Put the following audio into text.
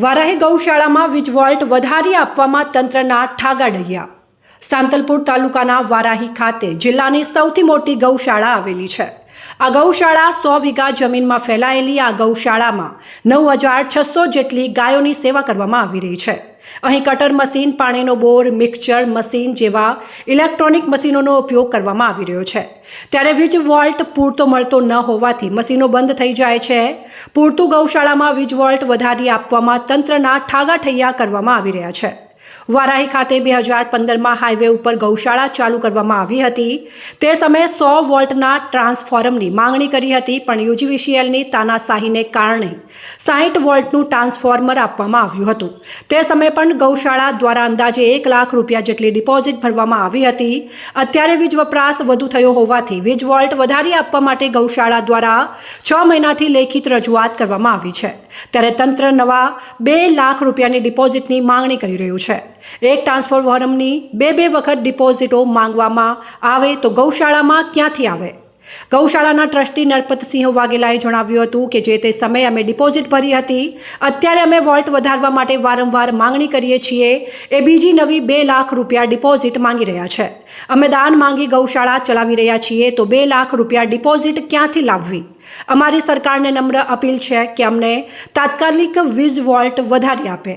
વારાહી ગૌશાળામાં વીજ વોલ્ટ વધારી આપવામાં તંત્રના ઠાગાડૈયા। સાંતલપુર તાલુકાના વારાહી ખાતે જિલ્લાની સૌથી મોટી ગૌશાળા આવેલી છે। આ ગૌશાળા 100 વીઘા જમીનમાં ફેલાયેલી આ ગૌશાળામાં 9600 જેટલી ગાયોની સેવા કરવામાં આવી રહી છે। અહીં કટર મશીન, પાણીનો બોર, મિક્સચર મશીન જેવા ઇલેક્ટ્રોનિક મશીનોનો ઉપયોગ કરવામાં આવી રહ્યો છે। ત્યારે વીજ વોલ્ટ પૂરતો મળતો ન હોવાથી મશીનો બંધ થઈ જાય છે। પૂરતું ગૌશાળામાં વીજ વોલ્ટ વધારી આપવામાં તંત્રના ઠાગાઠૈયા કરવામાં આવી રહ્યા છે। વારાહી ખાતે 2015માં હાઈવે ઉપર ગૌશાળા ચાલુ કરવામાં આવી હતી। તે સમયે 100 વોલ્ટના ટ્રાન્સફોર્મરની માંગણી કરી હતી, પણ યુજીવીસીએલની તાનાશાહીને કારણે 60 વોલ્ટનું ટ્રાન્સફોર્મર આપવામાં આવ્યું હતું। તે સમયે પણ ગૌશાળા દ્વારા અંદાજે 1 લાખ રૂપિયા જેટલી ડિપોઝિટ ભરવામાં આવી હતી। અત્યારે વીજ વપરાશ વધુ થયો હોવાથી વીજ વોલ્ટ વધારી આપવા માટે ગૌશાળા દ્વારા 6 મહિનાથી લેખિત રજૂઆત કરવામાં આવી છે। ત્યારે તંત્ર નવા 2 લાખ રૂપિયાની ડિપોઝિટની માંગણી કરી રહ્યું છે। એક ટ્રાન્સફોર્મરની બે વખત ડિપોઝિટો માંગવામાં આવે તો ગૌશાળામાં ક્યાંથી આવે? ગૌશાળાના ટ્રસ્ટી નરપતસિંહ વાઘેલાએ જણાવ્યું હતું કે જે તે સમયે અમે ડિપોઝિટ ભરી હતી। અત્યારે અમે વોલ્ટ વધારવા માટે વારંવાર માંગણી કરીએ છીએ। એ બીજી નવી 2 લાખ રૂપિયા ડિપોઝિટ માંગી રહ્યા છે। અમે દાન માંગી ગૌશાળા ચલાવી રહ્યા છીએ, તો 2 લાખ રૂપિયા ડિપોઝિટ ક્યાંથી લાવવી? અમારી સરકારને નમ્ર અપીલ છે કે અમને તાત્કાલિક વીજ વોલ્ટ વધારી આપે।